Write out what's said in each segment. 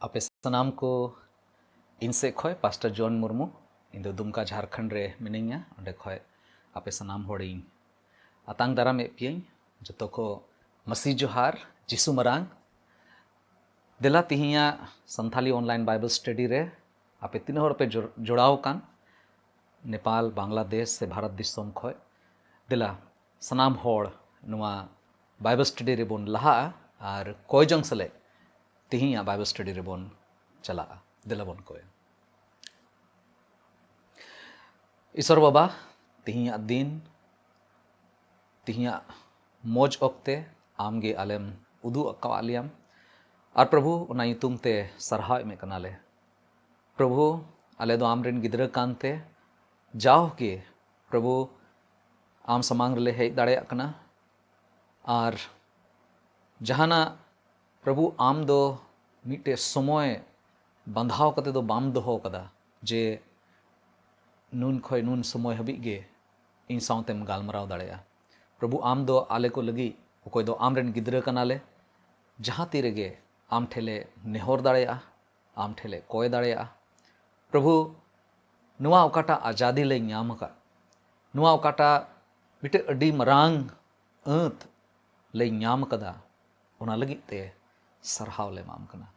आपे सनाम को इनसे खय पास्टर जॉन मुर्मू इन दुमका झारखंड रे मिनिया अंडे खय आपे सनाम होड़ी आतांग दाराम एपियं जतो को मसी जोहार जिसु मरांग दिला तिहिया संथाली ऑनलाइन बाइबल स्टडी रे आपे तीन हर पे जोड़ाव कान नेपाल बांग्लादेश से भारत दिसोम खय दिला सनाम होड़ नुआ बाइबल स्टडी रे बोन लहा और कोय जंग सले तिहिया बाइबल स्टडी रे बोन चला दिला बोन कोय ईश्वर बाबा तिहिया दिन तिहिया मौज ओक्ते आमगे आलेम उदू अकावालियम और प्रभु उना युतुम ते सरहाव में कनाले प्रभु आले दो आमरेन गिदरा कानते जाओ के प्रभु आम समांग ले हेज दाड़े कना और जहाना प्रभु आम दो मिटे समय बंधाव कते दो बाम दोहो कदा जे नून खोय नून समय हबी गे इन साउतेम गालमराव दाड़ेया प्रभु आम दो आले को लगी कोई दो आमरेन गिदरा कनाले जहाँ तीरे गे आम ठेले नेहर दाड़ेया आम ठेले कोय दाड़ेया प्रभु नुआ ओकाटा आजादी ले ᱧᱟᱢ का नुआ ओकाटा मिटे अडी मरांग अंत ले ᱧᱟᱢ कदा उना लगी ते सरहाव ले माम कना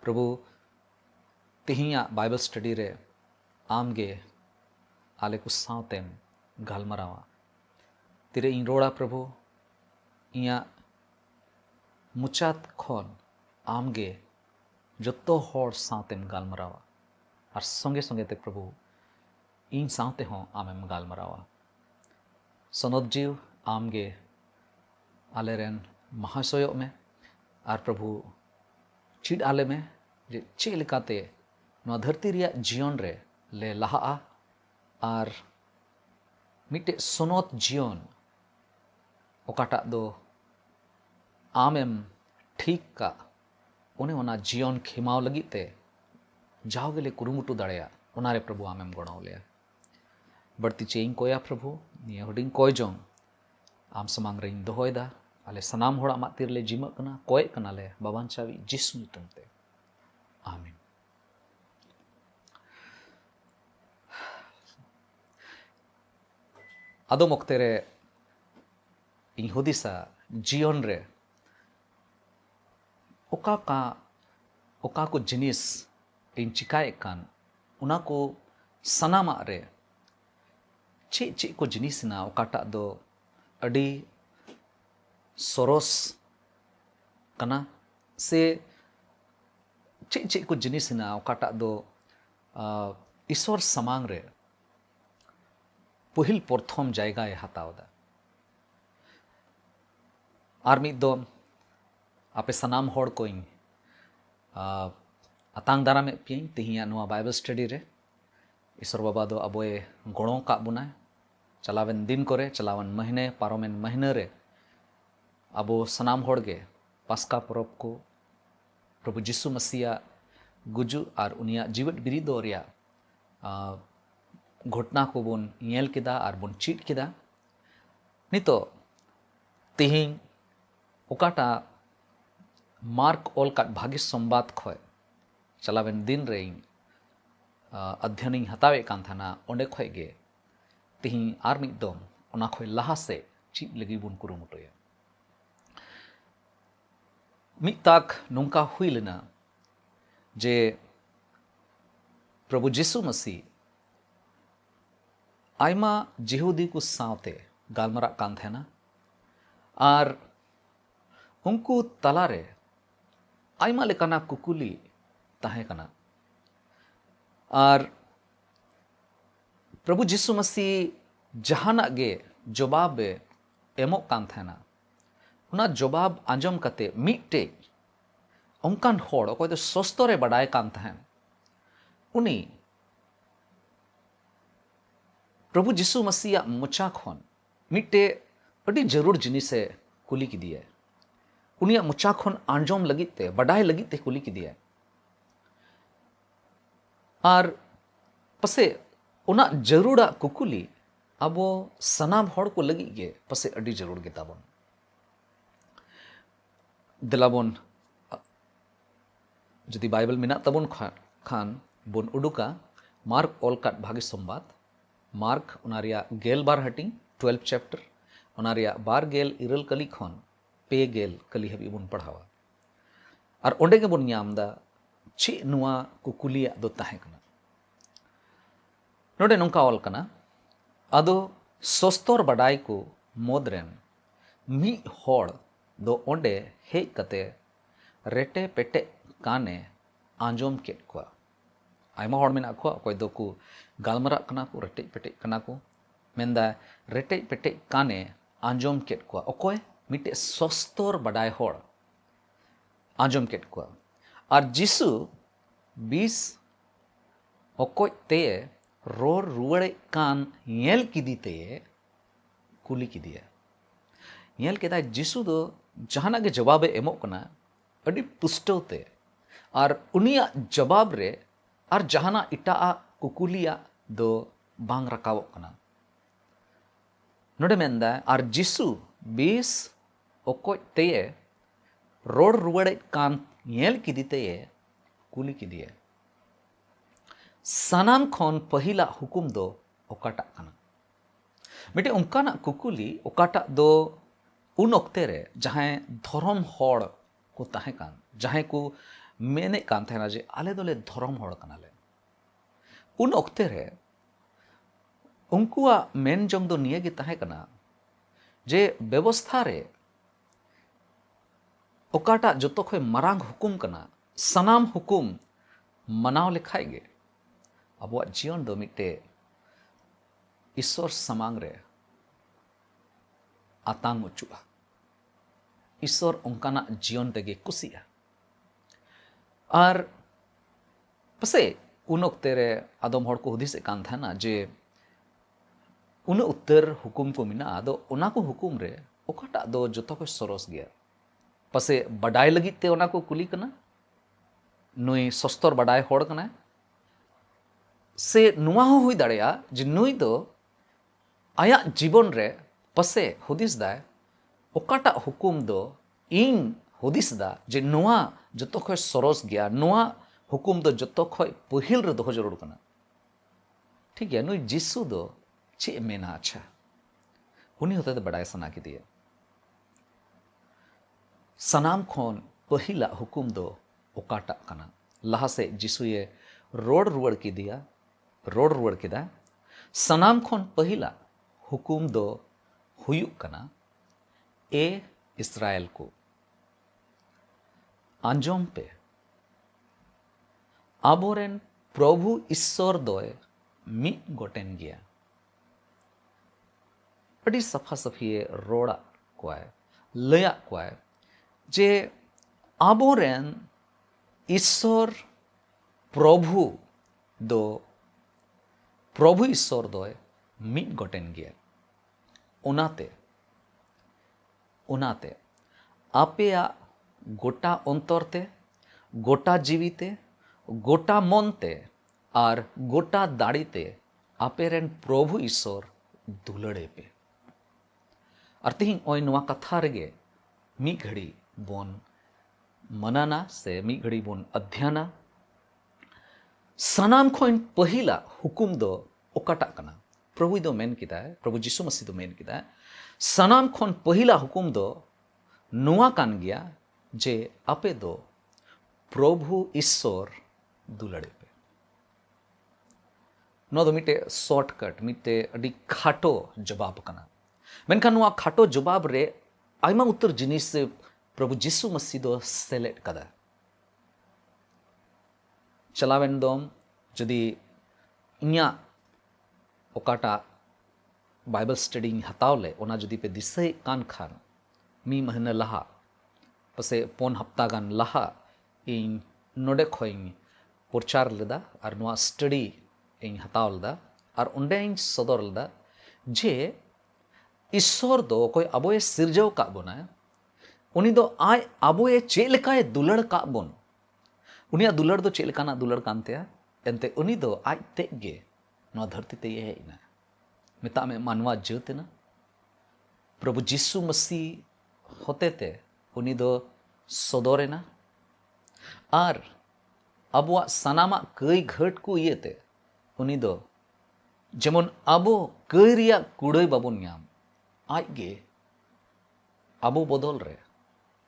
प्रभु तिहिया बाइबल स्टडी रे आमगे आले को सावतेम गालमरावा तिरे इन रोड़ा प्रभु इया मुचात खन आमगे जत्तो होड़ सावतेम गालमरावा और संगे संगे ते प्रभु इन सावते हों आमेम गालमरावा सनद जीव आमगे आलेरेन महाशयों में और प्रभु चिड आले में जे चे लेकाते नवा धरती रिया जीवन रे ले लहा और मिटे सोनोत जीवन ओकाटा दो आमेम ठीक का उन्हें ओना जीवन खिमाव लगी ते जाओगे कुरुमुटु दाड़ेया उनारे प्रभु आमेम गणाव लिया बढ़ती चेइंग कोया प्रभु निया हुडिंग कोय जोंग आम समांग रेइन दोहोयदा आले सनाम होड़ा मातिर ले जिमा कना कोय कना ले बाबान चावी जिसु ᱧᱩᱛᱩᱢ ते आमीन आदो मक्ते रे इन हुदिसा जीवन रे ओका को जिनिस इन चिकाए कान उना को सनामा रे चे चे को जिनिस ना ओकाटा दो अडी सोरोस कना से चे चे को जिनिस ना ओकाटा दो ईश्वर समांग रे पहिल प्रथम जायगा ए हातावदा आर मिद दो आपे सनाम होड़ कोइंग आतांग दाराम पियं तिहिया नुआ बाइबल स्टडी रे ईश्वर बाबा दो अबोए गणों का बुना चलावेन दिन करे चलावन महीने पारोमेन महीने रे अबो सनाम होड़ गे पास्का परब को प्रभु जिसु मसीहा गुजु और उनिया जीवित बिरिदो रिया घटना को बोन नेल किदा और बोन चीट किदा नितो तिहिं ओकाटा मार्क ओल का भाग्य संवाद खोय चलावेन दिन रे अध्ययन हतावे कान थाना ओंडे खोय गे तिहिं आर मिद दम ओना खोय लहा से चीट लगी बोन कुरुमुटोया मिताक नोंका हुई लेना जे प्रभु जिसु मसीह आयमा जिहुदी को सावते गालमरा कान थेना और उनको तलारे आयमा लेकाना कुकुली ताहे कना और प्रभु जिसु मसीह जहाना गे जवाब एमो कान थेना उना जवाब आंजम कते मिटे उनकान होड़ अकोय दो सस्तरे बडाय कान थेन उनी प्रभु जिसु मसीह मुचा खन मिटे अडी जरूर जिनिसे कुली की दिए उनिया मुचा खन आंजम लगी ते बडाय लगी ते कुली की दिए और पसे उना जरूरा कुकुली अबो सनाम होड़ को लगी गे पसे अडी जरूर गिताबन दिलाबन जुदी बाइबल मेना तबन खान बन उडुका मार्क ओलकाट भागे संबाद मार्क उनारिया गेल बार हटिंग 12 चैप्टर उनारिया बार गेल इरल कली खन पे गेल कली हबी बन पढ़ावा और ओंडे के बन नामदा चे नुआ कुकुलिया दो ताहे कना नोडे नोंका ऑल कना अदो सोस्तर बडाई को मोदरेन मी होड़ दो ओंडे हे कते रेटे पेटे काने आंजोम केट कुआ आयमा होड़ मेना कुआ कोई दो को गालमरा कना को रेटे पेटे कना को मेंदा रेटे पेटे काने आंजोम केट कुआ ओकोय मिटे सोस्तर बडाई होड़ आंजोम केट कुआ और जिसु 20 ओकोय ते रोर रुवड़े कान येल किदी ते कुली किदिया येल केदा जिसु दो जहाना के जवाब एमो कना अडी पुष्टोते और उनिया जवाब रे और जहाना इटा कुकुलिया दो बांग रकाव कना नोडे मेंदा और जिसु 20 ओकोय ते रोड रुवड़े कान येल किदी ते कुली किदिया सनाम खन पहिला हुकुम दो ओकाटा कना मिटे उनकाना कुकुली ओकाटा दो उन ओक्ते रे जहां धर्म होड़ को ताहे कान जहां को मेने कान थे ना जे आले दोले धर्म होड़ कनाले उन ओक्ते रे उनकुआ मेन जंग दो निये गे ताहे कना जे व्यवस्था रे ओकाटा जतो खय मरांग हुकुम कना सनाम हुकुम मनाव लेखाय गे अब जीवन दो मिट्टे ईश्वर समांग रे आतांग मुचुआ ईश्वर उनकाना जीवन तेगे कुसिया और पसे उन ओक्ते रे आदम हड़ को हुदिस कान था ना जे उन उत्तर हुकुम को मिना आदो उना को हुकुम रे ओकाटा दो जतो को सरोस गया पसे बडाय लगित ते उना को कुली कना नुई सस्तर बडाय होड़ कना से नुआ हो हुई दाड़ेया जे नुई दो आया जीवन रे पसे हुदिस दाय ओकाटा हुकुम दो इन हुदिस दा जे नुआ जतो खय सरोस गया नुआ हुकुम दो जतो खय पहिल रे दोह जरूर कना ठीक है नुई जिसु दो चे मेना अच्छा उनी होते बडाय सना की दिए सनाम खन पहिला हुकुम दो ओकाटा कना लहा से जिसु ये रोड रुवड़ की दिया रोड रुवड़ किदा सनाम खन पहिला हुकुम दो हुयुक कना ए इस्राएल को आंजोम पे आबोरेन प्रभु ईश्वर दोय मी गोटेन गया अड़ी सफा सफिए रोड़ा कोय लया कोय जे आबोरेन ईश्वर प्रभु दो प्रभु ईश्वर दोय मिट गोटेन गया उनाते उनाते आपेया गोटा अंतरते गोटा जीविते गोटा मनते और गोटा दाड़ीते आपेरेन प्रभु ईश्वर दुलड़े पे और तिहिं ओय नवा कथा रेगे मी घड़ी बोन मनाना से मी घड़ी बोन अध्ययना सनाम खोइन पहिला हुकुम दो ओकाटा कना प्रभु दो मेन किदा है प्रभु यीशु मसीह दो मेन किदा है सनाम खोन पहिला हुकुम दो नुआ कान गया जे आपे दो प्रभु ईश्वर दुलड़े पे नो दो मिटे शॉर्टकट मिटे अडी खाटो जवाब कना मेनखान नुआ खाटो जवाब रे आयमा उत्तर जिनिस से प्रभु यीशु मसीह दो सेलेक्ट कदा चलावेन दोम जदि इन्या ओकाटा बाइबल स्टडी हताव ले ओना जदि पे दिसे कान खान मी महीना लहा पसे पोन हफ्ता गान लहा इन नोडे खोइंग प्रचार लेदा और नुआ स्टडी इन हताव लेदा और उंडे इन सदर लेदा जे ईश्वर दो कोई अबोए सिरजव का बोना उनी दो आय अबोए चेलकाय दुलड़ का बोन उनिया दुलड़ दो चेलकाना दुलड़ कानते एनते उनी दो आज तेगे नवा धरती ते ये इना मिता में मानवा जीवते ना प्रभु यीशु मसीह होते ते उनी दो सदोरे ना और अबुआ सनामा कई घट को इयेते उनी दो जेमन अबो कई रिया कुड़ाई बाबन ᱧᱟᱢ आज गे अबो बदल रे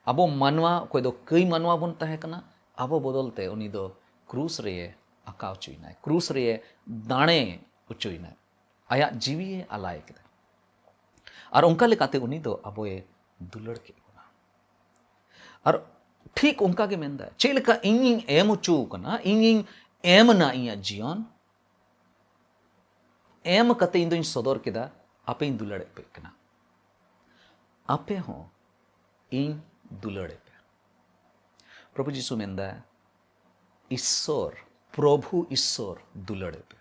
अबो मानवा कोई दो कई मानवा बन तहे कना अबो बदलते उनी दो क्रूस रे आकाव चुइना क्रूस रे दाणे उचुइना आया जीवी आलाय के और उनका लेकाते उनी दो अबोए दुलड़ के बना और ठीक उनका के मेंदा चे लेका इंगिंग एम उचु कना इंगिंग एम ना इया जीवन एम कते इन दोइन सदर केदा आपे इन दुलड़े पे कना आपे हो इन दुलड़े पे प्रभु जीसु मेंदा ईश्वर प्रभु ईश्वर दुलड़े पे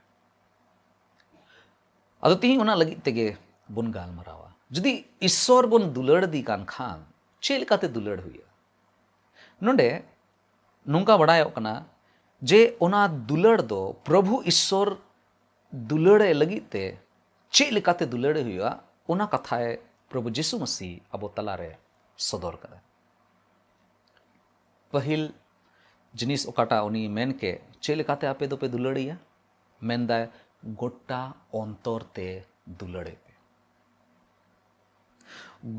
अदो तीन उना लगी तेगे बुन गाल मरावा जुदी ईश्वर बुन दुलड़ दी कान खान चे लेकाते दुलड़ हुई नोंडे नोंका बड़ायो कना जे ओना दुलड़ दो प्रभु ईश्वर दुलड़े लगी ते चे लेकाते दुलड़े हुआ ओना कथाए प्रभु जीसु मसीह अबो तलारे सदर कदा पहिल जिनिस ओकाटा उनी मेन के चे लेकाते आपे दो पे दुलड़िया मेनदा गोटा अंतर ते दुलड़े पे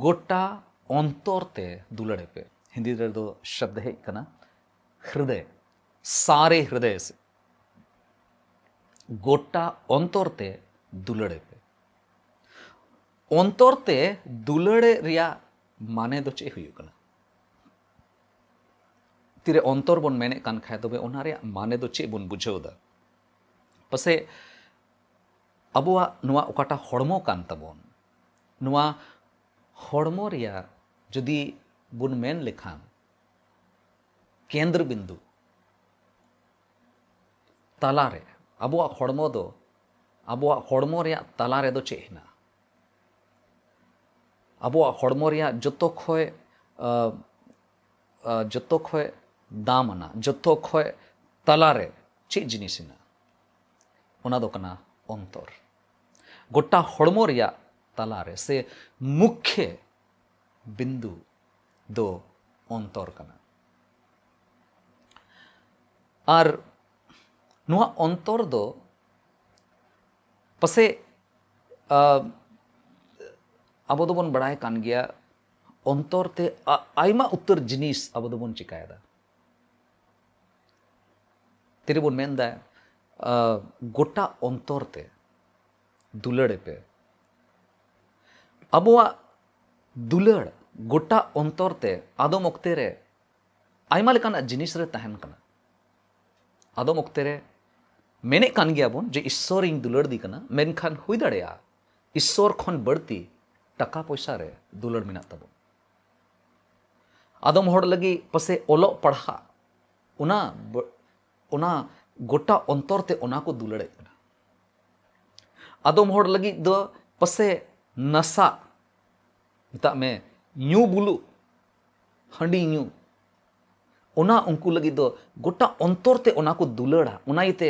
गोटा अंतर ते दुलड़े पे हिंदी रे दो शब्द है कना हृदय सारे हृदय से गोटा अंतर ते दुलड़े पे अंतर ते दुलड़े रिया माने दो चे हुई कना तीरे अंतर बन मेने कान खाए तबे ओना रे माने दो चे बन बुझाव दा पसे अबुआ नुआ ओकाटा हड़मो कान तबन नुआ हड़मो रिया जदि बुन मेन लेखान केंद्र बिंदु तलारे अबुआ हड़मो दो अबुआ हड़मो रिया तलारे दो चे हिना अबुआ हड़मो रिया जतो खोय दामना जतो खोय तलारे चे जिनिसिना ओना दो कना अंतर गोटा हड़मो रिया तलारे से मुख्य बिंदु दो अंतर कना और नुआ अंतर दो पसे अब दो बन बड़ाय कान गया अंतर ते आयमा उत्तर जिनिस अब दो बन चिकायदा तेरे बन मेंदा गोटा अंतर ते दुलड़े पे अबुआ दुलड़ गोटा अंतर ते आदम ओक्ते रे आयमा लेकाना जिनिस रे तहन कना आदम ओक्ते रे मेने कान गया बन जे ईश्वर इन दुलड़ दी कना मेनखान हुई दड़ेया ईश्वर खन बढ़ती टका पैसा रे दुलड़ मिना तबो आदम होड़ लगी पसे ओलो पढ़ा उना गोटा अंतर ते उना को दुलड़े कना आदम होड़ लगी दो पसे नशा मिता में न्यू बुलू हंडी न्यू उना उनको लगी दो गोटा अंतर ते उना को दुलड़ा उना इते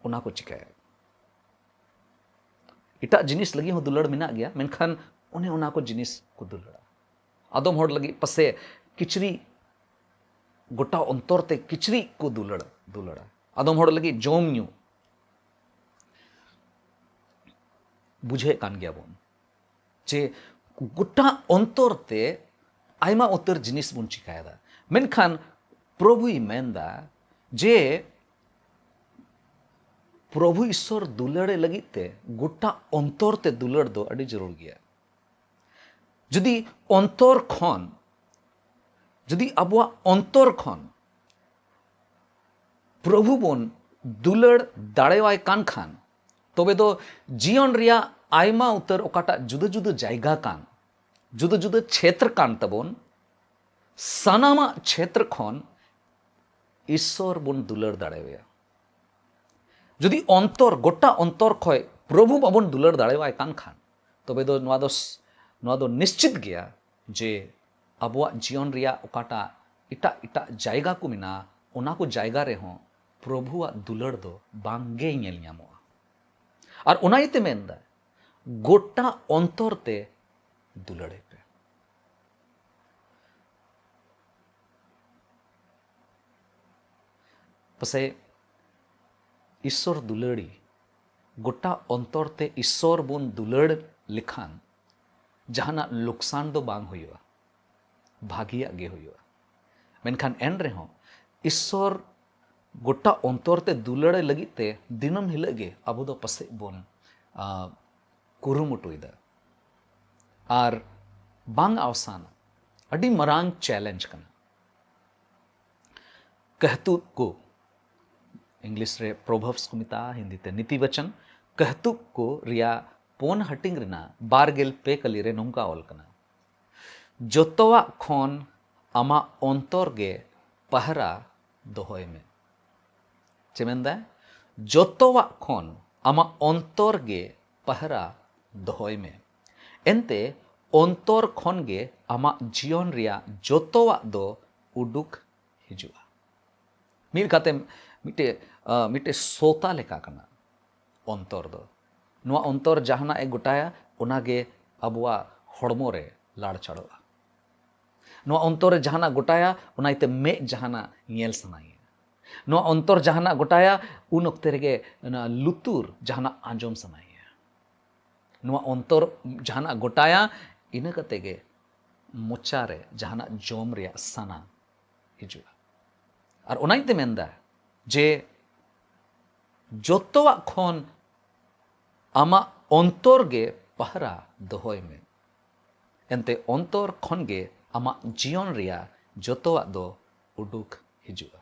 उना को चिकाया इटा जिनिस लगी हो दुलड़ मिना गया मेनखान उन्हें उना को जिनिस को दुलड़ा आदम होड़ लगी पसे किचरी गोटा अंतर ते किचरी को दुलड़ा आदम होड़ लगी जोम न्यू बुझे कान गया बोन जे गोटा अंतर ते आयमा उत्तर जिनिस बुन चिकायदा मेनखान प्रभुई मेंदा जे प्रभु ईश्वर दुलड़े लगी ते गोटा अंतर ते दुलड़ दो अड़ी जरूर गया जदि अंतर खन जदि अबुआ अंतर खन प्रभु बन दुलड़ दाड़ेवाय कान खान तबे दो जीवन रिया आयमा उत्तर ओकाटा जुदा जुदा जायगा कान जुदा जुदा क्षेत्र कान तबन सानामा क्षेत्र खन ईश्वर बन दुलड़ दाड़ेवाया जदि अंतर गोटा अंतर खय प्रभु बाबन दुलड़ दाड़ेवाय कान खान तबे दो नवा दो निश्चित गया जे अबुआ जीवन रिया ओकाटा इटा इटा जायगा को मिना ओना को जायगा रे हों प्रभुआ दुलड़ दो बांगे नेल ᱧᱟᱢᱚᱜᱼᱟ और ओना इते मेंदा गोटा अंतर ते दुलड़े पे पसे ईश्वर दुलड़ी गोटा अंतर ते ईश्वर बन दुलड़ लेखान जहाना लुकसान दो बांग हुआ भागिया गे हुआ मेनखान एन रहो ईश्वर गोटा अंतर ते दुलड़े लगी ते दिनम हिलग गे अब दो पसे बन कुरुमुटुदा और बांग अवसान अडी मरांग चैलेंज करना कहतु को इंग्लिश रे प्रोवर्ब्स को मिता हिंदी ते नीति वचन कहतु को रिया पोन हटिंग रिना बारगेल पे कली रे नोंका ऑल कना जोतोवा खोन आमा अंतर गे पहरा दोहोय में चेमेंदा जोतोवा खोन आमा अंतर गे पहरा दोहोय में एंते अंतर खोन गे आमा जीवन रिया जोतोवा दो उडुक हिजुआ मिल काते मिटे सोता लेका कना अंतर दो नुआ अंतर जहाना ए गोटाया उनागे अबुआ हड़मो रे लाड़ चढ़ोआ नुआ अंतर जहाना गोटाया उनाइते मे जहाना नेल सनाइए नुआ अंतर जहाना गोटाया उन ओक्ते रेगे लुतुर जहाना आंजोम सनाइए नुआ अंतर जहाना गोटाया इना कते गे मोचा रे जहाना जोम रे सना हिजुआ और उनाइते मेंदा जे जोतोवा खोन आमा अंतर गे पहरा दोहोय में एंते अंतर खोन गे आमा जीवन रिया जोतोवा दो उडुक हिजुआ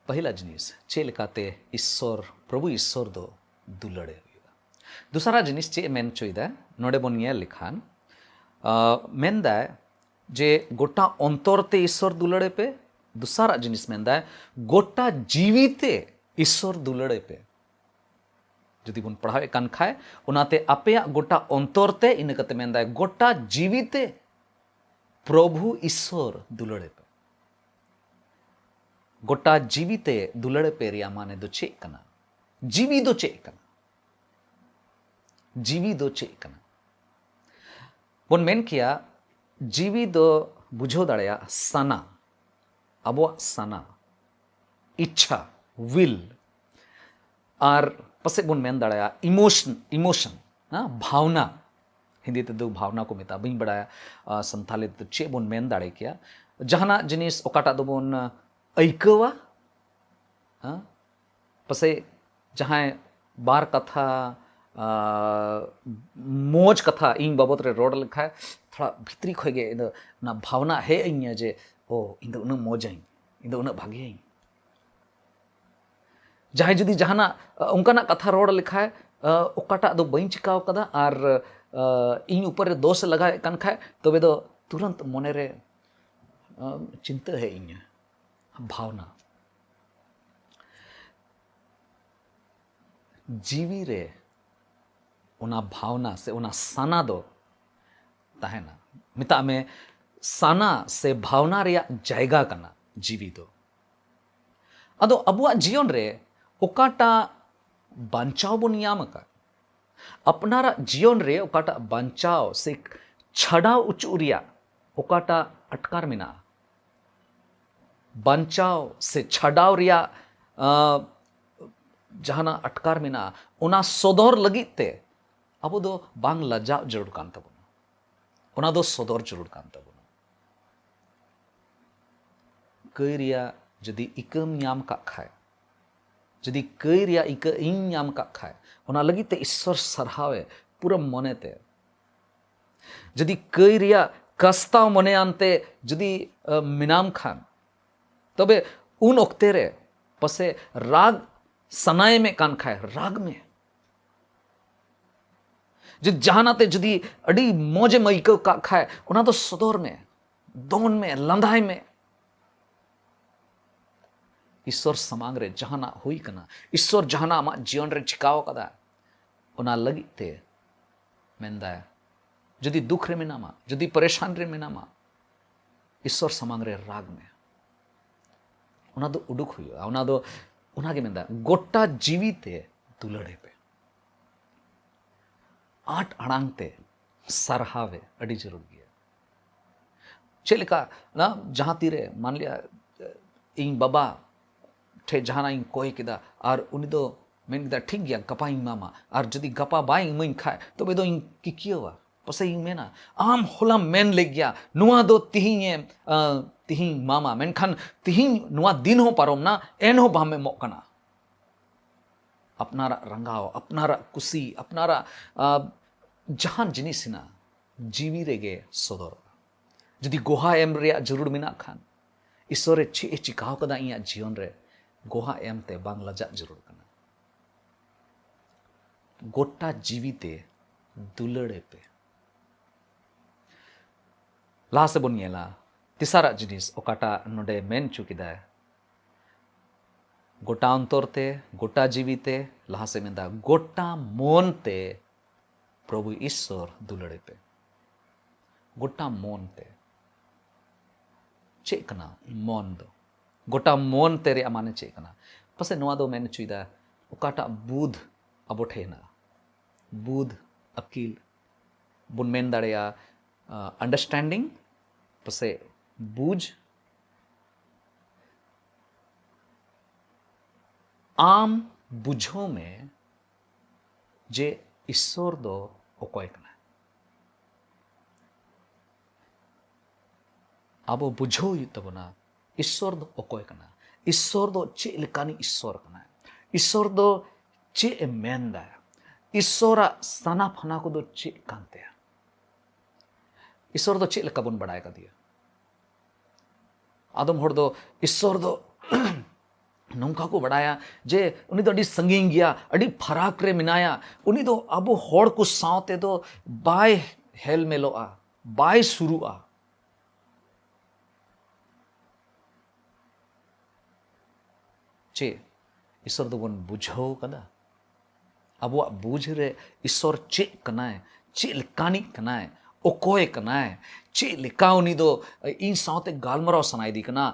पहला जिनिस चेलकाते ईश्वर प्रभु ईश्वर दो दुलड़े हुआ दूसरा जिनिस चे मेन चोइदा नोडे बन ये लिखान मेंदा जे गोटा अंतर ते ईश्वर दुलड़े पे दूसरा जिनिस मेंदा गोटा जीविते ईश्वर दुलड़े पे जदि बन पढ़ावे कान खाए उनाते आपेया गोटा अंतरते इन कते मेंदा गोटा जीविते प्रभु ईश्वर दुलड़े पे गोटा जीविते दुलड़े पे रिया माने दो चेक कना जीवी दो चेक कना जीवी दो चेक कना बन मेन किया जीवी दो बुझो दाड़ेया सना अबो सना इच्छा विल और पसे बन मेन दाड़ाया इमोशन भावना हिंदी ते दो भावना को मिता बी बड़ाया संथाली तो चे बन मेन दाड़े किया जहाना जिनिस ओकाटा दो बन ऐकवा पसे जहाँ बार कथा मोज कथा इन बाबत रे रोड लिखा है थोड़ा भितरी खोगे ना भावना है इन जे ओ इन उन मोज आई इन उन भागे आई जहाँ जुदी जहाना उनका कथा रोड लिखा है ओकाटा दो बई चिकाव कदा और इन ऊपर दोष लगा कान खाए तबे दो तुरंत मने रे चिंता है इन भावना जीवी रे उना भावना से उना साना दो ताहेना मिता में साना से भावना रिया जायगा कना जीवी दो अदो अबुआ जीवन रे ओकाटा बांचाव बन यामका अपनारा जीवन रे ओकाटा बांचाव से छड़ाव उचुरिया ओकाटा अटकार मिना बांचाव से छड़ाव रिया जहाना अटकार मिना उना सोदर लगी ते अब दो बांग लज्जा जरूर कान तबुना उना दो सोदर जरूर कान तबुना कई रिया जदि इकम न्याम का खाए जदि कई रिया इक इन न्याम का खाए उना लगी ते ईश्वर सरहावे पूरा मने ते जदि कई रिया कस्ताव मने आनते जदि मिनाम खान तबे उन ओक्ते रे पसे राग सनाए में कान खाए राग में जो जहानाते जदि अड़ी मौजे मईको का खाए उना तो सदोर में दोन में लंधाई में ईश्वर समांग रे जहाना हुई कना ईश्वर जहाना आमा जीवन रे चिकाव कदा उना लगी ते मेंदा जदि दुख रे मिनामा जदि परेशान रे मिनामा ईश्वर समांग रे राग में उना दो उडुक हुई उना दो उना के मेंदा गोटा जीविते दुलड़े पे आठ अड़ांगते सरहावे अड़ी जरूर गया चेलिका ना जहां तीरे मान लिया इन बाबा ठे जहाना इन कोय केदा और उनी दो मेन केदा ठीक गया गपा इन मामा और जदि गपा बाय इमाइन खाए तबे दो इन किकियोवा पसे इन मेना आम होला मेन ले गया नुआ दो तिहिए तिहि मामा मेनखान तिहि नुआ दिन हो पारोम ना एन हो बामे मोकना अपनारा रंगाव अपनारा कुसी अपनारा जहान जिनिसना जीवी रेगे सदर जदि गोहा एम रे जरूर मेना खान ईश्वरे चे चिकाव कदा इया जीवन रे गोहा एम ते बांग लजा जरूर कना गोटा जीविते दुलड़े पे लाहा से बन नेला तिसारा जिनिस ओकाटा नोडे मेन चुकिदा गोटा अंतरते गोटा जीविते लाहा से मेंदा गोटा मोनते प्रभु ईश्वर दुलड़े पे गोटा मोनते चे कना मोन दो गोटा मोन तेरे माने चे कना पसे नोआ दो मेन चुइदा ओकाटा बुध अबो ठेना बुध अकील बुन मेन दाड़ेया अंडरस्टैंडिंग पसे बूझ आम बुझो में जे ईश्वर दो ओकोय कना अब बुझो तबना ईश्वर दो ओकोय कना ईश्वर दो चे लेकानी ईश्वर कना ईश्वर दो चे मेंदा ईश्वरा सना फना को दो चे कांते ईश्वर दो चे लेका बन बड़ाय का दिया आदम हर दो ईश्वर दो नौका को बढ़ाया जे उनी दो अड़ी संगीन गया अड़ी फराक रे मिनाया उनी दो अब हर को सावते दो बाय हेल मेलो आ बाय शुरू आ चे ईश्वर दो बन बुझो कदा अब बुझ रे ईश्वर चे कनाए चे लिकानी कनाए ओकोय कनाए चे लिका उनी दो इन सावते गालमराव सनाई दी कना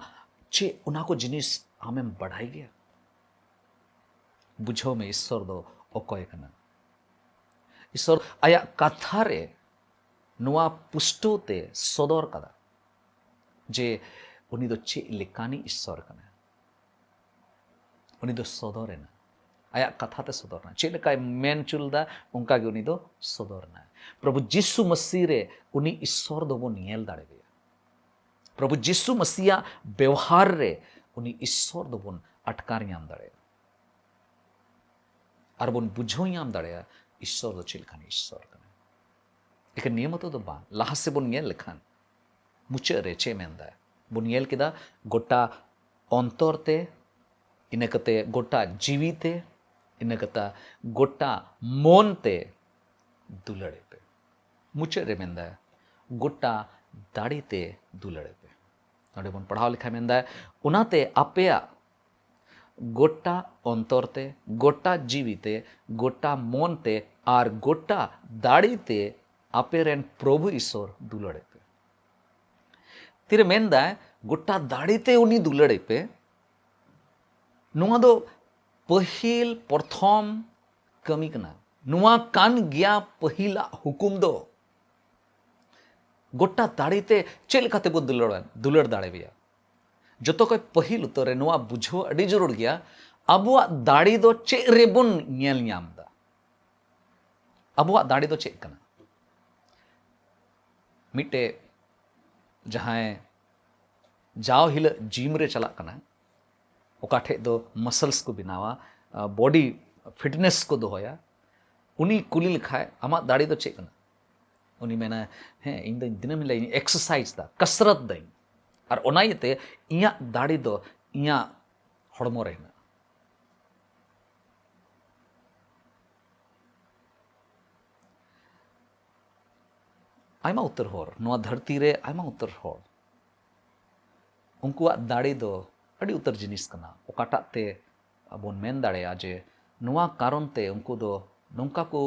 चे उना को जिनिस आमें बढ़ाई गया बुझो में ईश्वर दो ओकोय कना ईश्वर आया कथा रे नुआ पुष्टोते सदर कदा जे उनी दो चे लिकानी ईश्वर कना उनी दो सदर है ना आया कथा ते सदरना चे लेका मेन चुलदा उनका गे उनी दो सदरना प्रभु जिसु मसीह रे उनी ईश्वर दो बो नियल दाड़े गया प्रभु जिसु मसीहा व्यवहार रे उनी ईश्वर दो बन अटकार याम दाड़े और बन बुझो याम दाड़े ईश्वर दो चिलखान ईश्वर कने एक नियम तो बा लाहा से बन नियल लेखान मुचे रे चे मेंदा बन नियल केदा गोटा अंतरते इनकते गोटा जीविते इनकता गोटा मोनते दुलड़े पे मुचे रे मेंदा गोटा दाड़ीते दुलड़े पे नोडे बन पढ़ाव लिखा मेंदा उनाते आपेया गोटा अंतरते गोटा जीविते गोटा मोनते आर गोटा दाड़ीते आपेरेन प्रभु ईश्वर दुलड़े पे तिरे मेंदा गोटा दाड़ीते उनी दुलड़े पे नुआ दो पहिल प्रथम कमी कना नुआ कान गया पहिला हुकुम दो गोटा दाड़ीते चे लेकाते बो दुलड़ दाड़े बिया जतो कोई पहिल उतरे नुआ बुझो अड़ी जरूर गया अबुआ दाड़ी दो चे रेबुन नेल न्याम दा अबुआ दाड़ी दो चे कना मिटे जहां जाओ हिल जिम रे चला कना ओका ठे दो मसल्स को बनावा बॉडी फिटनेस को दोया उनी कुली लिखाए आमा दाड़ी दो चे कना उनी मेना हैं इन द दिनम ले एक्सरसाइज दा कसरत दई और ओनाइते इया दाड़ी दो इया हड़मो रहना आयमा उत्तर होर नोआ धरती रे आयमा उत्तर होर उनकुआ दाड़ी दो अड़ी उत्तर जिनिस कना ओकाटा ते अबोन मेन दाड़ेया जे नुआ कारण ते उनको दो नौका को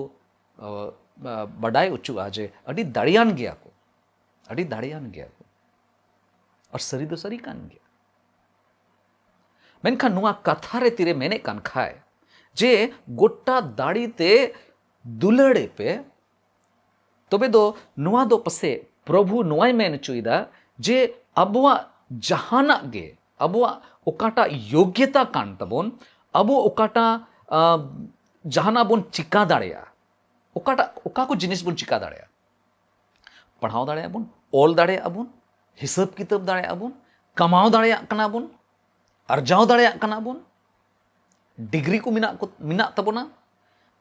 बड़ाई उचुआ जे अड़ी दाड़ियान गया को अड़ी दाड़ियान गया को और सरी दो सरी कान गया मेनखान नुआ कथा रे तीरे मेने कान खाए जे गोटा दाड़ी ते दुलड़े पे तबे दो नुआ दो पसे प्रभु नुआई मेन चुईदा जे अबुआ जहाना गे अबुआ ओकाटा योग्यता कान तबोन अबो ओकाटा जहाना बोन चिका दाड़ेया ओकाटा ओका को जिनिस बोन चिका दाड़ेया पढ़ाव दाड़ेया बोन ऑल दाड़ेया बोन हिसाब किताब दाड़ेया बोन कमाव दाड़ेया कना बोन अर्जाव दाड़ेया कना बोन डिग्री को मिना तबोना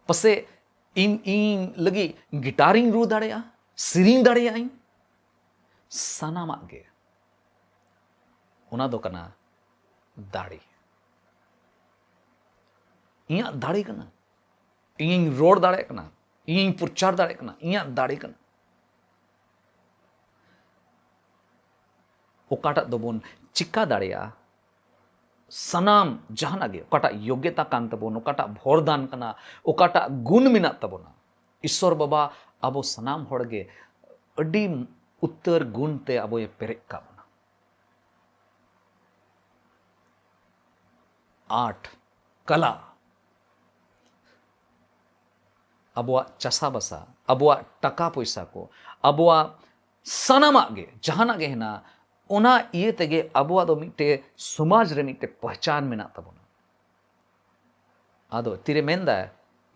पसे इन लगी गिटारिंग रू दाड़ेया सिरिंग दाड़ेया इन सानामाग गे ओना दो कना दाड़ी इया दाड़ी कना इन रोड दाड़े कना इन प्रचार दाड़े कना इया दाड़ी कना ओकाटा दोबोन चिका दाड़ेया सनाम जहाना गे ओकाटा योग्यता कान तबोन ओकाटा भोरदान कना ओकाटा गुण मिना तबोना ईश्वर बाबा अबो सनाम होड़गे अडी उत्तर गुण ते अबो ये पेरेक का बना 8 कला अबुआ चसा बसा अबुआ टका पैसा को अबुआ सनामा गे जहाना गे ना ओना इये तेगे अबुआ दो मिटे समाज रे मिटे पहचान मेना तबोना आदो तिरे मेंदा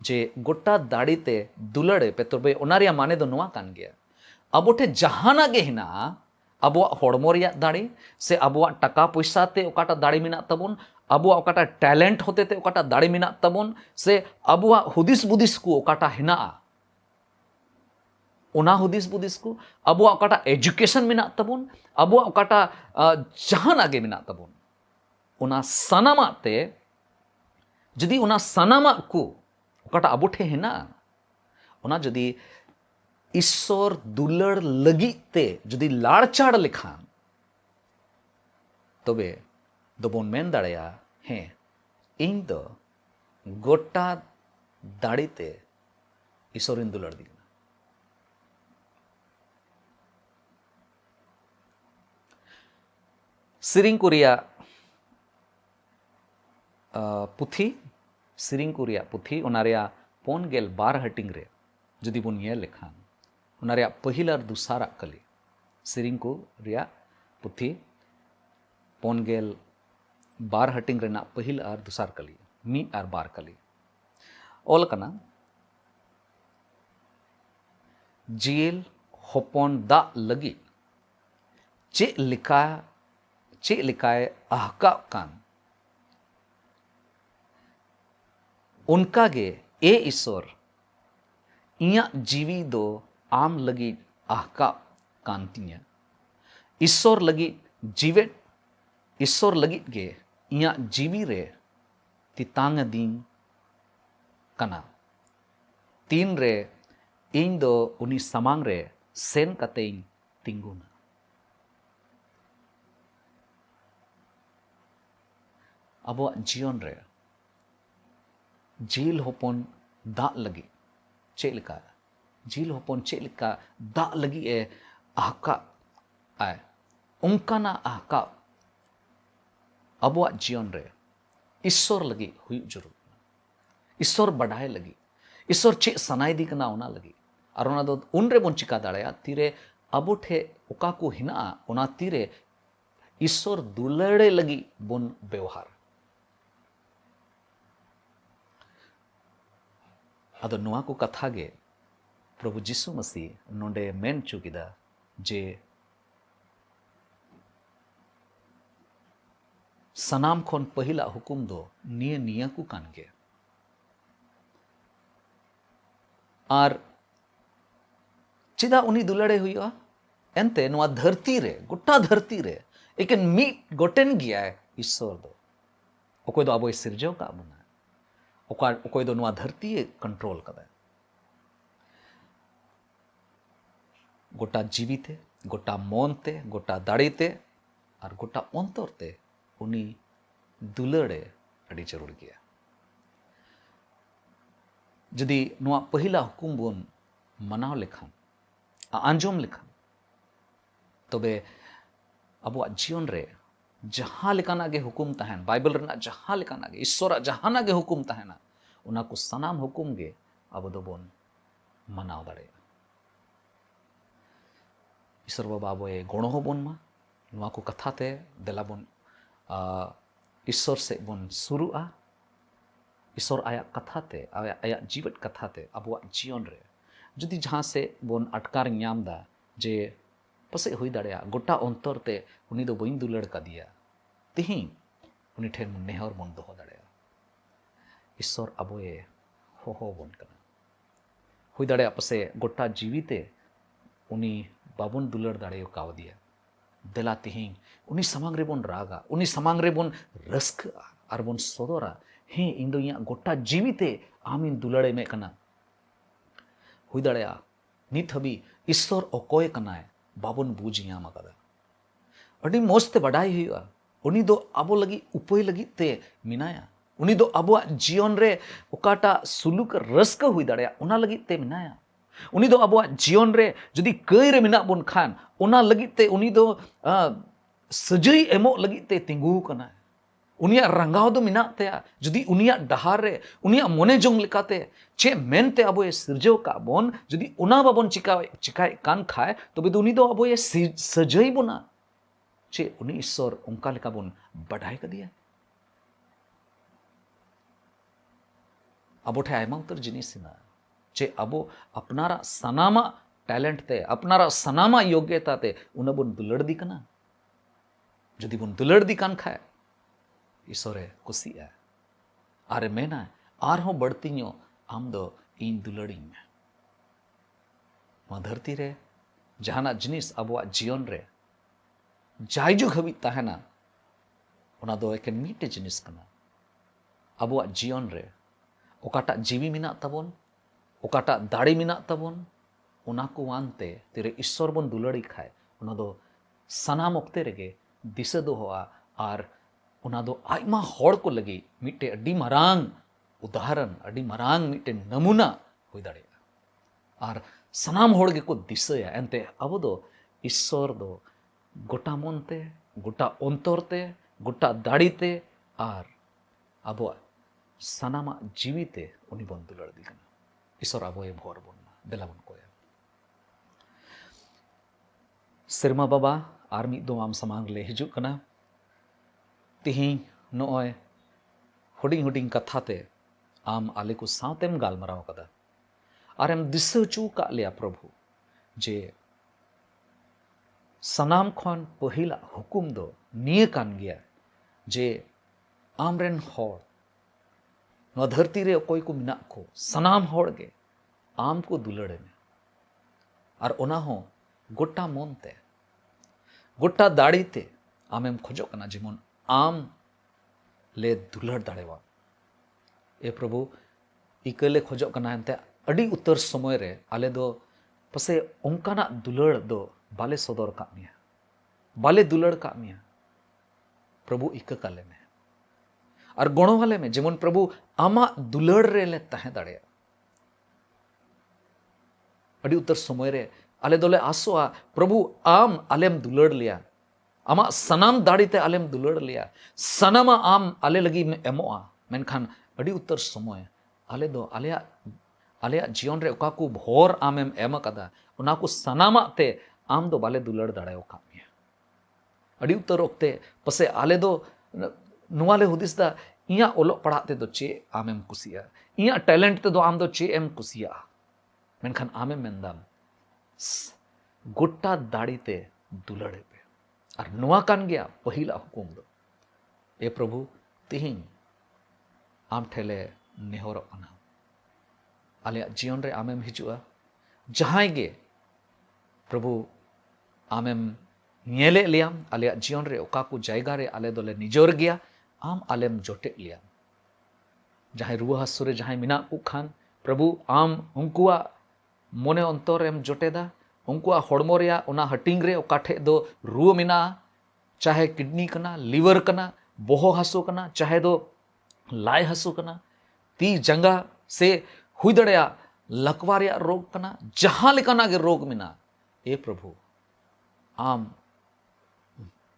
जे गोटा दाड़ी ते दुलड़े पे तोबे ओना रिया माने दो नुआ कान गया अबोठे जहाना गे हिना अबुआ होड़मो रिया दाड़ी से अबुआ टका पैसा ते ओकाटा दाड़ी मिना तबोन अबुआ ओकाटा टैलेंट होते ते ओकाटा दाड़ी मिना तबोन से अबुआ हुदिस बुदिस को ओकाटा हिना ओना हुदिस बुदिस को अबुआ ओकाटा एजुकेशन मिना तबोन अबुआ ओकाटा जहाना गे मिना तबोन ओना सनामा ते जदि ओना सनामा को ओकाटा अबोठे हिना ओना जदि ईश्वर दुलड़ लगिते जदि लाड़चाड़ लेखान तबे दोबोन मेन दाड़ेया हें इन दो गोटा दाड़ीते ईश्वर इन दुलड़ दी सिरिंग कुरिया पुथी सिरिंग कुरिया पुथी ओनारिया पोन गेल बार हटिंग रे जदि बोन ये लेखान ओनारिया पहिल और दुसारा कली सिरिंग को रिया पुथी पोन गेल बार हटिंग रेना पहिल और दुसार कली मी और बार कली ओल कना जील होपन दा लगी चे लिकाय आहका कान उनका गे ए ईश्वर इया जीवी दो आम लगी आहका कांतिया ईश्वर लगी जीवे ईश्वर लगी गे इया जीवी रे तितांग दिन कना तीन रे इन दो उनी समांग रे सेन कतें तिंगुना अबो जीवन रे जील होपन दा लगी चेलिका जील होपन चेलिका दा लगी ए आहका आए उनकाना आहका अबो जीवन रे ईश्वर लगी हुई जरूर ईश्वर बढ़ाए लगी ईश्वर चे सनाई दी कना ओना लगी और ओना दो उन रे बोन चिका दाड़ाया तीरे अबो ठे ओका को हिना ओना तीरे ईश्वर दुलड़े लगी बोन व्यवहार अदो नुआ को कथा गे प्रभु जीसु मसीह नोंडे मेन चुकिदा जे सनाम खोन पहिला हुकुम दो निये निया को कान गे और चिदा उनी दुलड़े हुआ एनते नुआ धरती रे गोटा धरती रे एकेन मी गोटेन गया ईश्वर दो ओकोय दो अबो सिरजो का बना ओकोय दो नुआ धरती कंट्रोल कदा गोटा जीविते गोटा मोनते गोटा दाड़ीते और गोटा अंतरते उनी दुलड़े अड़ी जरूर गया जदि नुआ पहिला हुकुम बोन मनाव लेखान आंजोम लेखान तबे अबो जीवन रे जहां लेकाना गे हुकुम तहन बाइबल रना जहां लेकाना गे ईश्वर जहाना गे हुकुम तहना उना को सनाम हुकुम गे अब दो बोन मनाव दाड़े ईश्वर बाबा अब ये गणो हो बोन मा नुआ को कथा ते देला बोन ईश्वर से बन सुरुआ ईश्वर आया कथाते आया जीवित कथाते अब जीवन रे जुदी जहाँ से बन अटकार नामदा जे पसे हुई दाड़े गोटा अंतर ते उनी दो बइन दुलड़ का दिया तिहिं उनी ठेन नेहर बन दोहो दाड़े ईश्वर अबोए होहो बन कना हुई दाड़े पसे गोटा जीविते उनी बाबन दुलड़ दाड़े काव दिया देला तिहिं उनी समांग रे बन रागा उनी समांग रे बन रस्क आर बन सदरा हे इन दो इया गोटा जीविते आमिन दुलड़े में कना हुई दाड़े नित हबी ईश्वर अकोय कनाय बाबन बुझ याम अकादा अडी मोजते बडाई हुआ उनी दो आबो लगी उपाय लगी ते मिनाया उनी दो आबो जीवन रे ओकाटा सुलुक रस्क हुई दाड़े उना लगी ते मिनाया उनी दो आबो जीवन रे जदी कई रे मिना बन खान उना लगी ते उनी दो सजई एमो लगी ते तिंगू कना उनिया रंगाव दो मिना ते जदी उनिया डहार रे उनिया मोने जोंग लिकाते चे मेनते आबो सिरजो का बोन जदी उना बाबन चिकाय कान खाए तो बे उनी दो आबो सजई बोना चे उनी ईश्वर उनका लिका बोन बढ़ाई का दिया अबो ठे आयमा उतर जिनिस ना चे अबो अपनारा सनामा टैलेंट ते अपनारा सनामा योग्यता ते उन बोन दुलड़ दी कना जदी बोन दुलड़ दी कान खाए ईश्वरे कुसिया आरे मेना आर हो बढ़ती आम दो इन दुलड़ी में धरती रे जहाना जिनिस अब जीवन रे जायजू हबी तहना उना दो एकेन मीटे जिनिस कना अब जीवन रे ओकाटा जीवी मिना तबन ओकाटा दाड़ी मिना तबन उना को वानते तेरे ईश्वर बन दुलड़ी खाए उना दो सनाम ओक्ते रेगे दिशा दो होआ आर उना दो आयमा होड़ को लगी मिट्टे अड्डी मरांग उदाहरण अड्डी मरांग मिट्टे नमूना हुई दाड़े आर सनाम होड़ के को दिशया एंते अब दो ईश्वर दो गोटा मनते गोटा अंतरते गोटा दाड़ीते आर अब सनामा जीविते उनी बन दुलड़ दी कना ईश्वर अब भोर बन देला बन कोया सिरमा बाबा आर मिद दो आम समांग ले हिजुग कना तिहिं नॉय हुडिंग हुडिंग कथाते आम आले को सातेम गालमराव कदा आरेम दिशा चू का लिया प्रभु जे सनाम खन पहिला हुकुम दो निये कान गया जे आमरेन होड़ न धरती रे कोई को मिना को सनाम होड़ गे आम को दुलड़े में और ओना हो गोटा मोनते गोटा दाड़ीते आमेम खोजो कना जेमन आम ले दुलड़ दाड़ेवा ए प्रभु इकले खोजो कना एंते अड़ी उत्तर समय रे आले दो पसे ओंकाना दुलड़ दो बाले सदर का मिया बाले दुलड़ का मिया प्रभु इक काले में और गणो वाले में जेमन प्रभु आमा दुलड़ रे ले तहे दाड़े अड़ी उत्तर समय रे आले दोले आसोआ प्रभु आम आलेम दुलड़ लिया आमा सनाम दाड़ीते आलेम दुलड़ लिया सनामा आम आले लगी में एमोआ मेनखान अड़ी उत्तर समय आले दो आलेया जीवन रे ओका को भोर आमेम एम कदा उना को सनामा ते आम दो बाले दुलड़ दाड़े ओका मिया अड़ी उत्तर ओक्ते पसे आले दो नुवाले हुदिस दा इया ओलो पढ़ाते दो चे आमेम कुसिया इया टैलेंट ते दो आम दो चे एम कुसिया मेनखान आमेम मेंदाम गोटा दाड़ीते दुलड़े पे और नुआ कान गया पहिला हुकुम दो ए प्रभु तिहिं आम ठेले नेहर कना आले जीवन रे आमेम हिजुआ जहां गे प्रभु आमेम नेले लियाम आले जीवन रे ओका को जायगा रे आले दोले निजोर गया आम आलेम जोटे लिया जहां रुआ हसुरे जहां मिना को खान प्रभु आम उनकुआ मोने अंतर एम जोटेदा उनकुआ हड़मो रेया उना हटिंग रे ओका ठे दो रुआ मिना चाहे किडनी कना लिवर कना बोहो हसो कना चाहे दो लाय हसो कना ती जंगा से हुई दड़या लकवा रेया रोग कना जहां लेकाना के रोग मिना ए प्रभु आम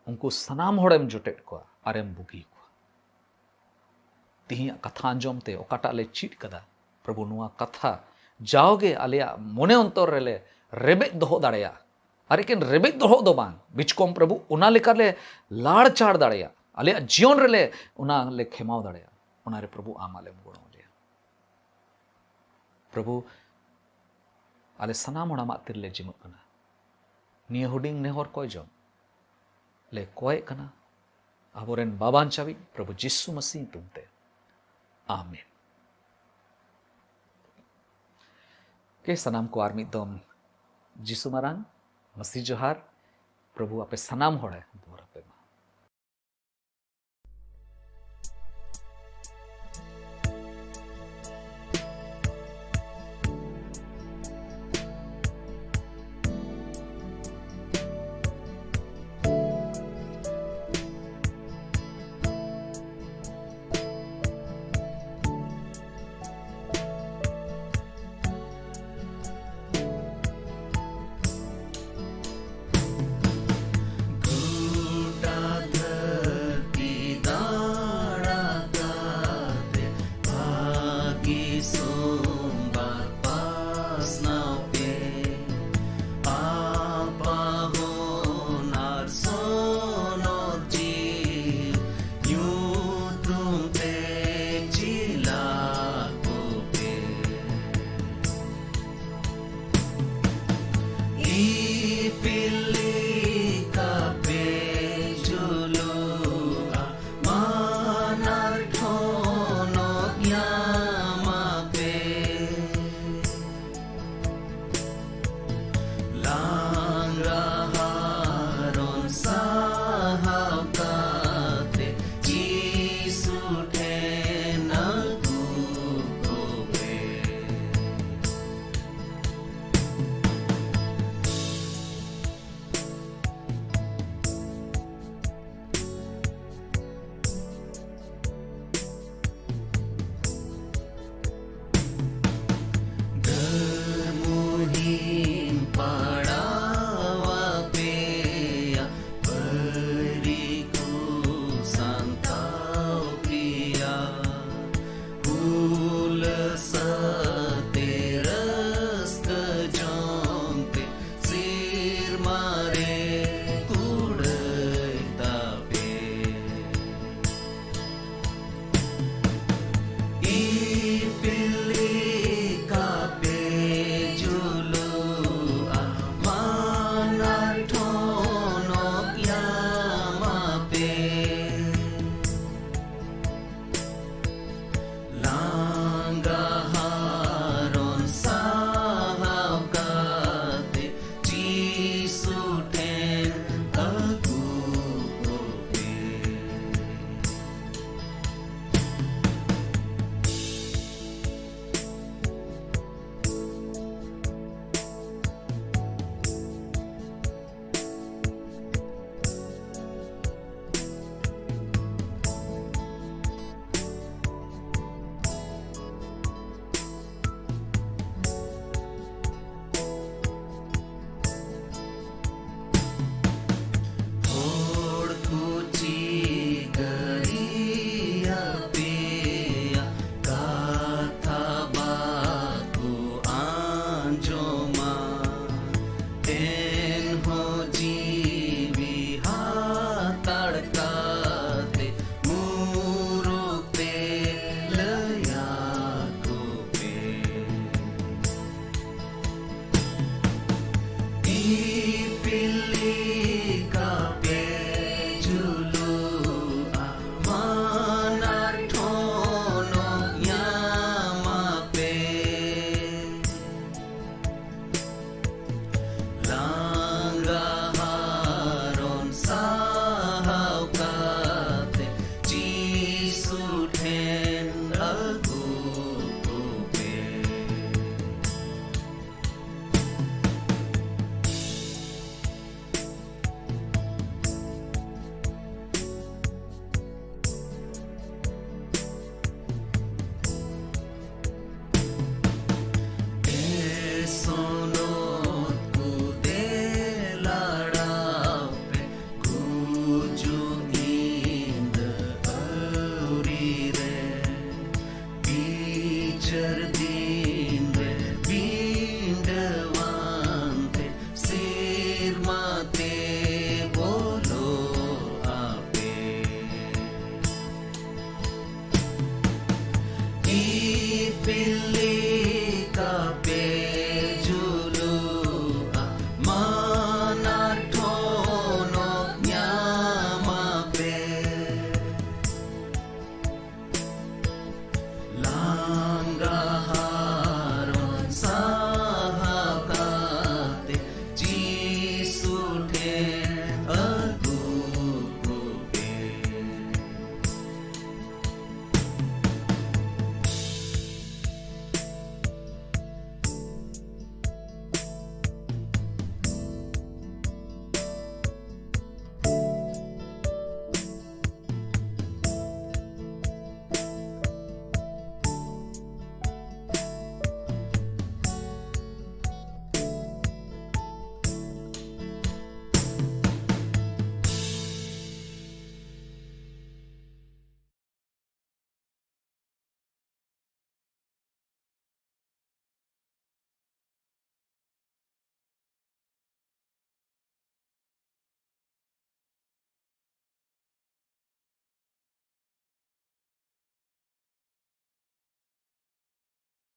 उनको सनाम हड़ेम जोटेट को आरेम बुगी को तिहिया कथा अंजमते ओकाटा ले चीट कदा प्रभु नुआ कथा जाओगे आलिया मोने अंतर रेले रेबे दोहो दाड़ेया अरे केन रेबे दोहो दो बांग बिचकोम प्रभु उना लेकर ले लाड़ चाड़ दाड़ेया आले जीवन रे ले खेमाव दाड़े उनारे प्रभु आम आले गुण ले प्रभु आले सनाम होना मात तिरले जिमक कना निया हुडिंग नेहर कोय जो ले कोय कना अबोरेन बाबान चावी प्रभु जिस्सु मसीह तुमते आमीन के सनाम को आर्मी दम जिसु मारांग मसीह जोहार प्रभु आपे सनाम होड़े बोर आपे